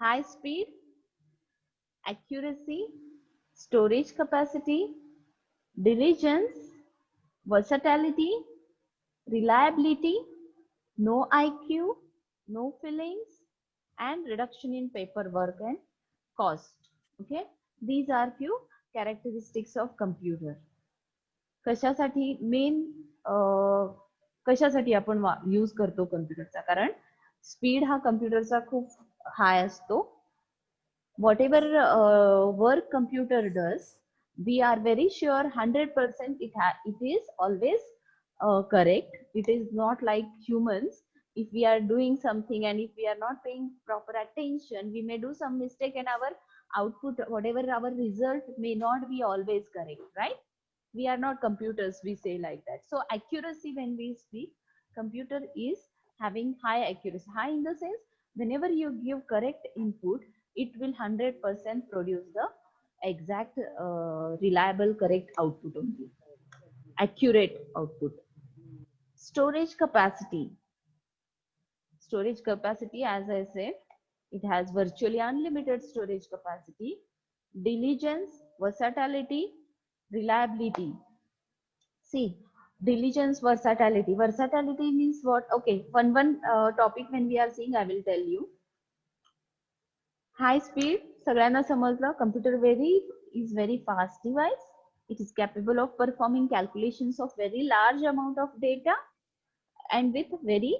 high speed, accuracy, storage capacity, diligence, versatility, reliability, no IQ, no feelings, and reduction in paperwork and cost. Okay, these are few characteristics of computer. कशासाठी main कशासाठी आपण use करतो कम्प्युटरचा, कारण speed हा कम्प्युटरचा खूप हाय असतो. whatever work computer does, we are very sure 100% it is always correct. It is not like humans. If we are doing something and if we are not paying proper attention, we may do some mistake and our output, whatever our result, may not be always correct, right? We are not computers, we say like that. So accuracy, when we speak, computer is having high accuracy. High in the sense, whenever you give correct input, it will 100% produce the exact reliable correct output only, accurate output. Storage capacity, as I said, it has virtually unlimited storage capacity. Diligence, versatility, reliability. See, diligence, versatility. Versatility means what? Okay, one topic when we are seeing, I will tell you. High speed, सगळ्यांना समजलं. Computer is very fast device. It is capable of performing calculations of very large amount of data and with very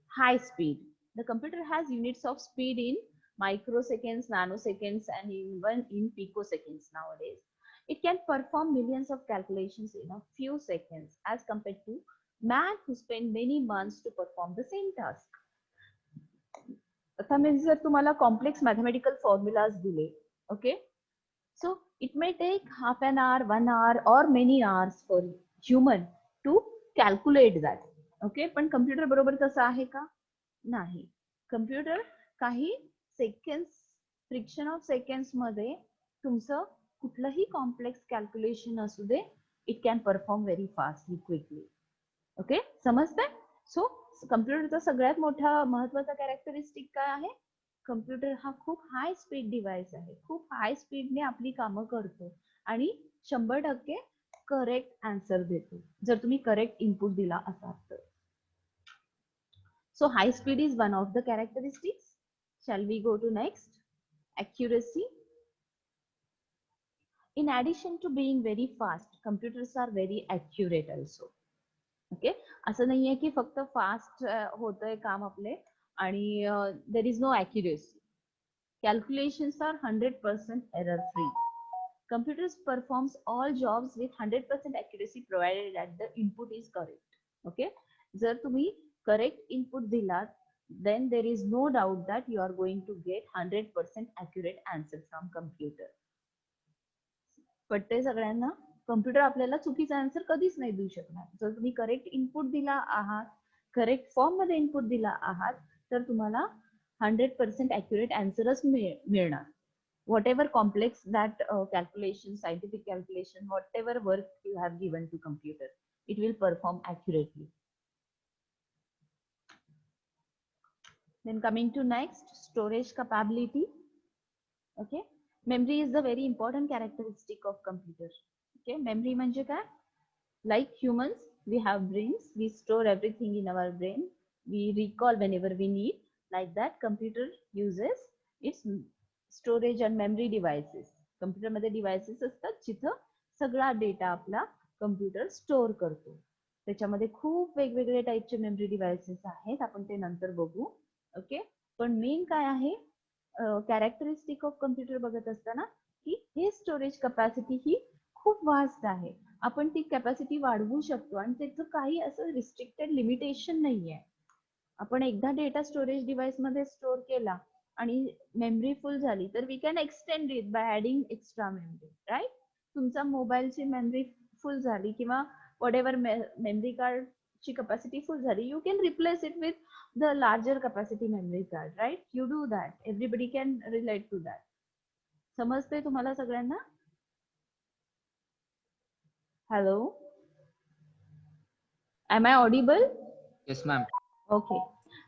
high speed. The computer has units of speed in microseconds, nanoseconds, and even in picoseconds nowadays. It can perform millions of calculations in a few seconds as compared to man who spend many months to perform the same task. आता मी जर तुम्हाला complex mathematical formulas दिले, okay, so it may take half an hour, 1 hour or many hours for human to calculate that. Okay, पण computer बरोबर तसं आहे का? नाही. कम्प्युटर काही सेकंड्स, फ्रिक्शन ऑफ सेकंड्स मध्ये तुमचं कुठलंही कॉम्प्लेक्स कॅल्क्युलेशन असू दे, it can perform very fastly, quickly. Okay, समजतंय? सो कम्प्युटरचा सगळ्यात मोठा महत्वाचा कॅरेक्टरिस्टिक काय आहे? कम्प्युटर हा खूप हाय स्पीड डिव्हाइस आहे. खूप हाय स्पीडने आपली कामं करतो आणि 100% करेक्ट आन्सर देतो, जर तुम्ही करेक्ट इनपुट दिला असाल तर. So high speed is one of the characteristics. Shall we go to next? Accuracy. In addition to being very fast, computers are very accurate also. Okay, असं नाहीये की फक्त फास्ट होतंय काम आपले आणि there is no accuracy. Calculations are 100% error free. Computers performs all jobs with 100% accuracy provided that the input is correct. Okay, जर तुम्ही correct input दिलात, then there is no doubt that you are going to get 100% accurate answer from computer. पटतंय सगळ्यांना? Computer आपल्याला चुकीचा answer कधीच नाही देऊ शकणार. जर तुम्ही करेक्ट इनपुट दिला आहात, करेक्ट फॉर्म मध्ये इनपुट दिला आहात, तर तुम्हाला 100% accurate आन्सरच मिळणार. Whatever complex that calculation, scientific calculation, whatever work you have given to computer, it will perform accurately. Then coming to next, storage capability. Okay, memory is the very important characteristic of computer. Okay, memory म्हणजे काय? Like humans, we have brains, we store everything in our brain, we recall whenever we need. Like that, computer uses its storage and memory devices. Computer मध्ये devices असतात जिथं सगळा data आपला computer store करतो. त्याच्यामध्ये खूप वेगवेगळे टाईपचे मेमरी डिव्हाइसेस आहेत, आपण ते नंतर बघू. ओके, पण मेन काय आहे कॅरेक्टरिस्टिक ऑफ कम्प्युटर बघत असताना की हे स्टोरेज कॅपॅसिटी ही खूप वास्ट आहे. आपण ती कॅपॅसिटी वाढवू शकतो आणि त्याचं काही असं रिस्ट्रिक्टेड लिमिटेशन नाहीये. आपण एकदा डेटा स्टोरेज डिव्हाइस मध्ये स्टोअर केला आणि मेमरी फुल झाली तर we can extend it by adding extra memory, right? तुमचा मोबाईलची मेमरी फुल झाली किंवा व्हॉटएव्हर मेमरी कार्डची कॅपॅसिटी फुल झाली, you can replace it with the larger capacity memory card, right? You do that. Everybody can relate to that. समजते तुम्हाला सगळ्यांना? Hello, am I audible? Yes, ma'am. Okay.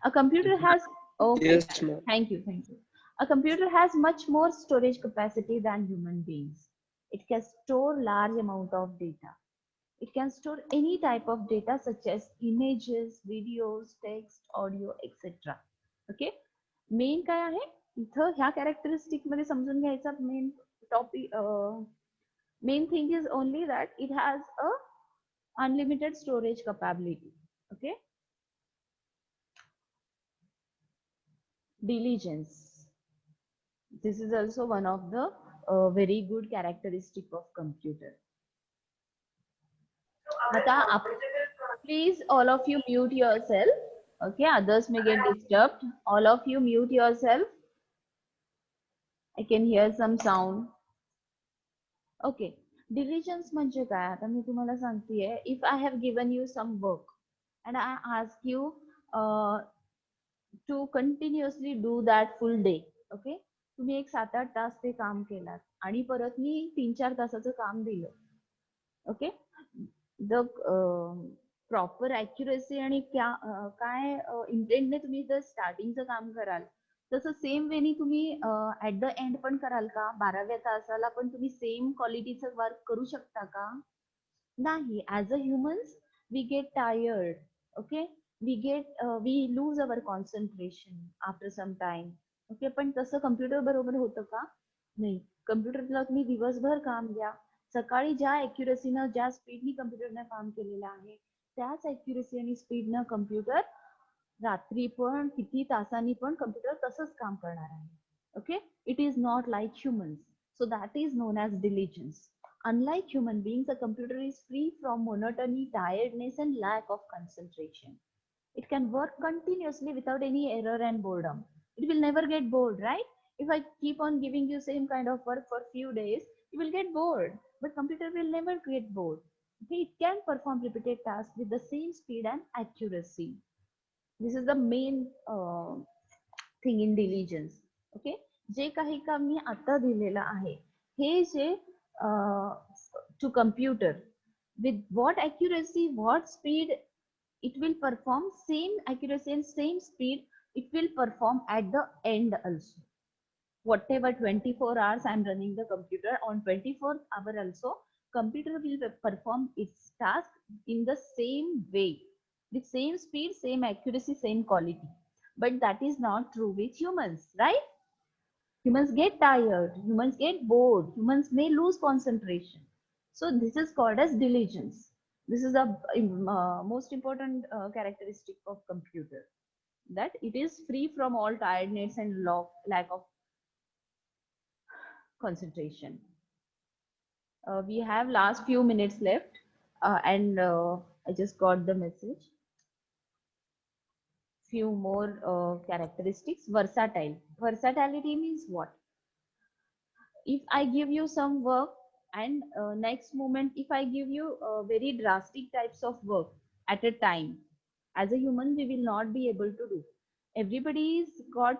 A computer has, okay. Yes, ma'am. Thank you. A computer has much more storage capacity than human beings. It can store large amount of data. It can store any type of data such as images, videos, text, audio, etc. Okay, main काय आहे इथं ह्या characteristic मध्ये समजून घ्यायचा main topic, main thing is only that it has a unlimited storage capability. Okay, diligence, this is also one of the very good characteristic of computer. आता please all of you mute yourself. Okay, others may get disturbed. All of you mute yourself. I can hear some sound. Okay, diligence म्हणजे काय, आता मी तुम्हाला सांगतेय, if I have given you some work and I ask you to continuously do that full day. Okay, तुम्ही एक 7-8 तास ते काम केलात आणि परत मी 3-4 तासाचं काम दिलं. ओके, द प्रॉपर ॲक्युरेसी आणि काय इंटेंटने तुम्ही जर स्टार्टिंगचं काम कराल तसं सेम वेनी तुम्ही ऍट द एंड पण कराल का? 12व्या तासाला पण तुम्ही सेम क्वालिटीचं वर्क करू शकता का? नाही. As a humans we get tired. Okay, we lose our concentration after some time. Okay, पण तसं कम्प्युटर बरोबर होतं का? नाही. कम्प्युटरला तुम्ही दिवसभर काम द्या, सकाळी ज्या ॲक्युरेसीनं ज्या स्पीडनी कम्प्युटरने काम केलेलं आहे त्याच ॲक्युरेसी आणि स्पीडनं कम्प्युटर रात्री पण किती तासांनी पण कम्प्युटर तसंच काम करणार आहे. Okay, it is not like humans. So that is known as diligence. Unlike human beings, a computer is free from monotony, tiredness, and lack of concentration. It can work continuously without any error and boredom. It will never get bored, right? If I keep on giving you same kind of work for few days, you will get bored. But computer will never get bored. Okay? It can perform repeated tasks with the same speed and accuracy. This is the main thing in diligence. Okay? जे काही काम मी आता दिलेलं आहे हे जे to computer with what accuracy, what speed it will perform, same accuracy and same speed it will perform at the end also. Whatever 24 hours I am running the computer, on 24th hour also computer will perform its task in the same way, with same speed, same accuracy, same quality. But that is not true with humans, right? Humans get tired, humans get bored, humans may lose concentration. So this is called as diligence. This is the most important characteristic of computer, that it is free from all tiredness and lack of concentration. We have last few minutes left, and I just got the message. Few more characteristics. Versatile. Versatility means what? If I give you some work and next moment if I give you very drastic types of work at a time, as a human we will not be able to do. Everybody's got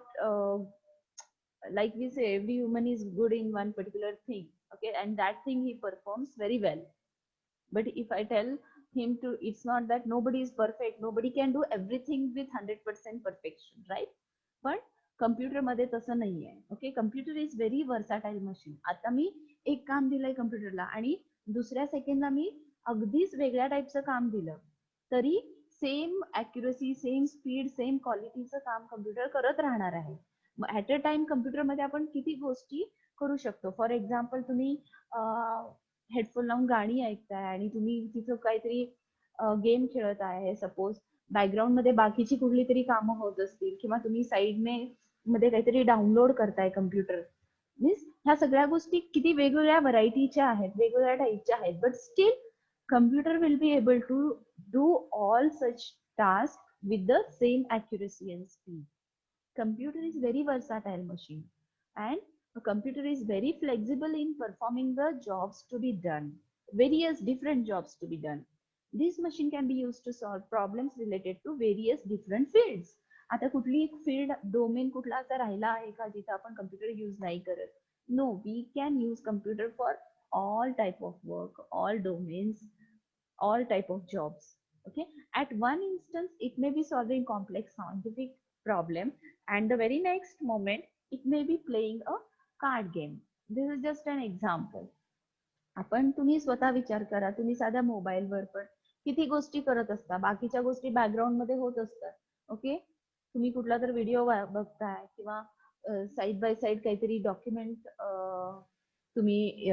like we say, every human is good in one particular thing. Okay, and that thing he performs very well. But if I tell him to, it's not that nobody is perfect, nobody can do everything with 100% perfection, right? But computer मध्ये तसं नाहीये. Okay, computer is very versatile machine. आता मी एक काम दिलंय कम्प्युटरला आणि दुसऱ्या सेकंडला मी अगदीच वेगळ्या टाईपचं काम दिलं तरी same accuracy, same speed, same क्वालिटीचं काम कम्प्युटर करत राहणार आहे. मग ऍट अ टाइम कम्प्युटरमध्ये आपण किती गोष्टी करू शकतो. फॉर एक्झाम्पल तुम्ही हेडफोन लावून गाणी ऐकताय आणि तुम्ही तिथं काहीतरी गेम खेळत आहे, सपोज बॅकग्राऊंड मध्ये बाकीची कुठली तरी कामं होत असतील किंवा तुम्ही साईडने मध्ये काहीतरी डाउनलोड करताय कम्प्युटर. मीन्स ह्या सगळ्या गोष्टी किती वेगवेगळ्या व्हरायटीच्या आहेत, वेगवेगळ्या टाईपच्या आहेत, but still computer will be able to do all such tasks with the same accuracy and speed. Computer is very versatile machine and a computer is very flexible in performing the jobs to be done, various different jobs to be done. This machine can be used to solve problems related to various different fields. आता कुठली एक field domain कुठला असा राहिला आहे का जिथे आपण कम्प्युटर यूज नाही करत? No, we can use computer for all type of work, all domains, all type of jobs. Okay, at one instance it may be solving complex scientific problem and the very next moment It may be playing a card game. This is just an example. आपण तुम्ही स्वतः विचार करा, तुम्ही साध्या मोबाईलवर पण किती गोष्टी करत असता, बाकीच्या गोष्टी बॅकग्राऊंड मध्ये होत असतात. ओके, तुम्ही कुठला तर व्हिडिओ बघताय किंवा साईड बाय साईड काहीतरी डॉक्युमेंट तुम्ही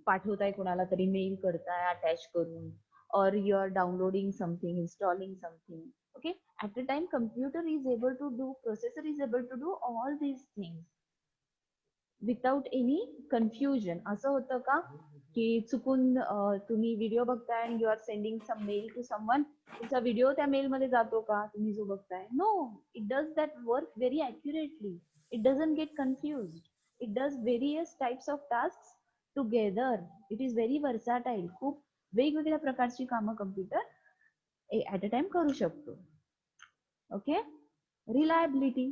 पाठवताय कोणाला तरी, मेल करताय अटॅच करून, or you are downloading something, installing something. Okay, at the time computer is able to do, processor is able to do all these things without any confusion. असं होतं का की चुकून तुम्ही व्हिडिओ बघताय आणि you are sending some mail to someone, तुमचा video त्या मेल मध्ये जातो का तुम्ही जो बघताय? No, it does that work very accurately. It doesn't get confused. It does various types of task together. It is very versatile. खूप वेगवेगळ्या प्रकारची कामं कम्प्युटर ऍट अ टाइम करू शकतो. ओके, रिलायबिलिटी,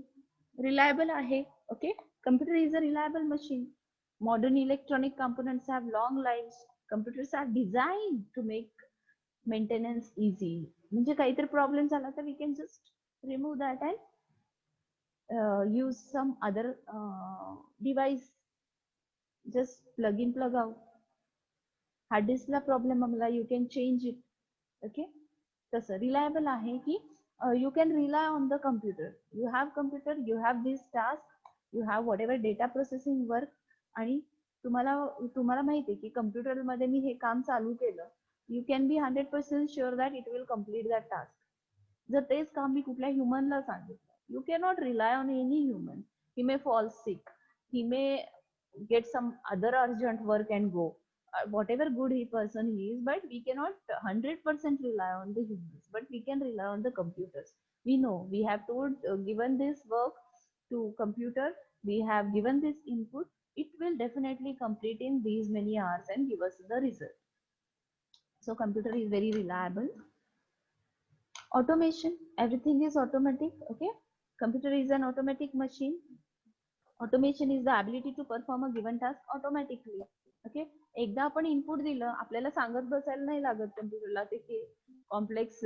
रिलायबल आहे. Okay, computer is a reliable machine. Modern electronic components have long lives. Computers are designed to make maintenance easy. म्हणजे काहीतरी problem झाला तर we can just remove that and use some other device. Just plug in, plug out. Hard डिस्कला problem आला, you can change it. Okay, तसं reliable आहे की you can rely on the computer. You have computer, you have this task, you have whatever data processing work, आणि तुम्हाला माहिती आहे की कम्प्युटर मध्ये मी हे काम चालू केलं, you can be 100% sure that it will complete that task. जर तेच काम मी कुठल्या ह्युमनला सांगितलं, you can not rely on any human. He may fall sick, he may get some other urgent work and go, whatever good person he is, but we cannot 100% rely on the humans, but we can rely on the computers. We know, we have told, given this work to computer, we have given this input, it will definitely complete in these many hours and give us the result. So computer is very reliable. Automation, everything is automatic. Okay, computer is an automatic machine. Automation is the ability to perform a given task automatically. Okay, एकदा आपण input दिलं, आपल्याला सांगत बसायला नाही लागत कम्प्युटरला ते की कॉम्प्लेक्स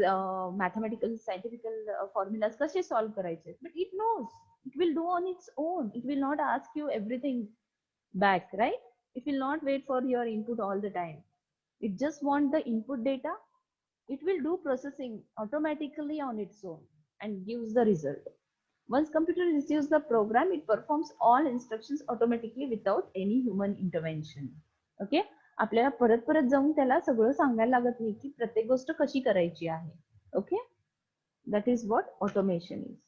मॅथमॅटिकल सायंटिफिकल फॉर्म्युलाज कसे सॉल्व्ह करायचे, but it knows, it will do on its own. It will not ask you everything back, right? It will not wait for your input all the time. It just want the input data. It will do processing automatically on its own and gives the result. Once computer receives the program, it performs all instructions automatically without any human intervention. Okay, आपल्याला परत परत जाऊन त्याला सगळं सांगायला लागत नाही की प्रत्येक गोष्ट कशी करायची आहे. Okay, that is what automation is.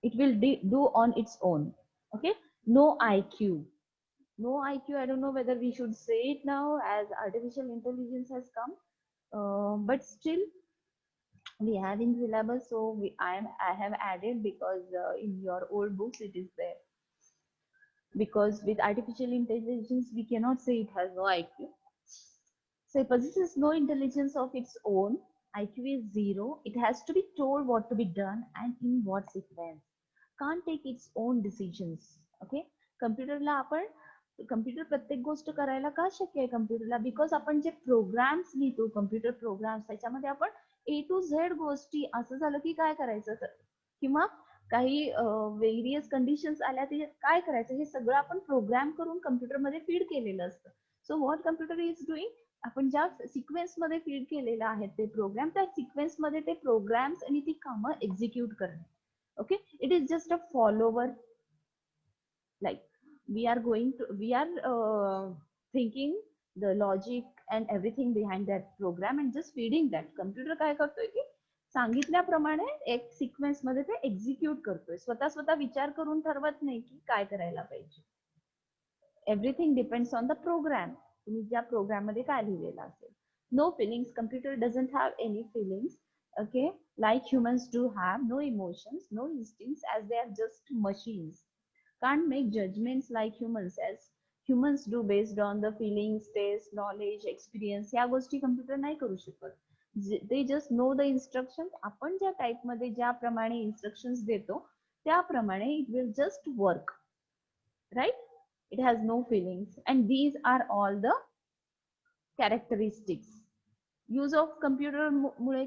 It will do on its own. Okay, no IQ. No IQ, I don't know whether we should say it now as artificial intelligence has come, but still we have in syllabus, so I have added because in your old books it is there. Because with artificial intelligence we cannot say it has no IQ. So it possesses no intelligence of its own. IQ is 0. It has to be told what to be done and in what sequence. Can't take its own decisions. Okay, कम्प्युटरला आपण, computer प्रत्येक गोष्ट करायला का शक्य आहे कम्प्युटरला? Because आपण जे programmes लिहितो, computer programmes, त्याच्यामध्ये आपण A to Z गोष्टी, असं झालं की काय करायचं, किंवा काही वेरियस कंडिशन्स आल्या ते काय करायचं, हे सगळं आपण प्रोग्राम करून कम्प्युटरमध्ये फीड केलेलं असतं. So what computer is doing, आपण ज्या सिक्वेन्स मध्ये फीड केलेलं आहे ते प्रोग्राम, त्या सिक्वेन्स मध्ये ते प्रोग्राम्स आणि ती कामं एक्झिक्यूट करणे. Okay, it is just a follower. Like we are thinking the logic and everything behind that program and just feeding that. Computer काय करतोय की सांगितल्याप्रमाणे एक सिक्वेन्स मध्ये ते एक्झिक्यूट करतोय. स्वतः विचार करून ठरवत नाही की काय करायला पाहिजे. Everything depends on the program. तुम्ही ज्या प्रोग्राम मध्ये काय लिहिलेलं असेल. No feelings, computer doesn't have any feelings. Okay, like humans do have. No emotions, no instincts, as they are just machines. Can't make judgments like humans, as humans do based on the feelings, taste, knowledge, experience. या गोष्टी computer नाही करू शकत. They just know the instructions. आपण ज्या type मध्ये ज्याप्रमाणे instructions देतो त्याप्रमाणे it will just work, right? It has no feelings, and these are all the characteristics. Use of computer Mule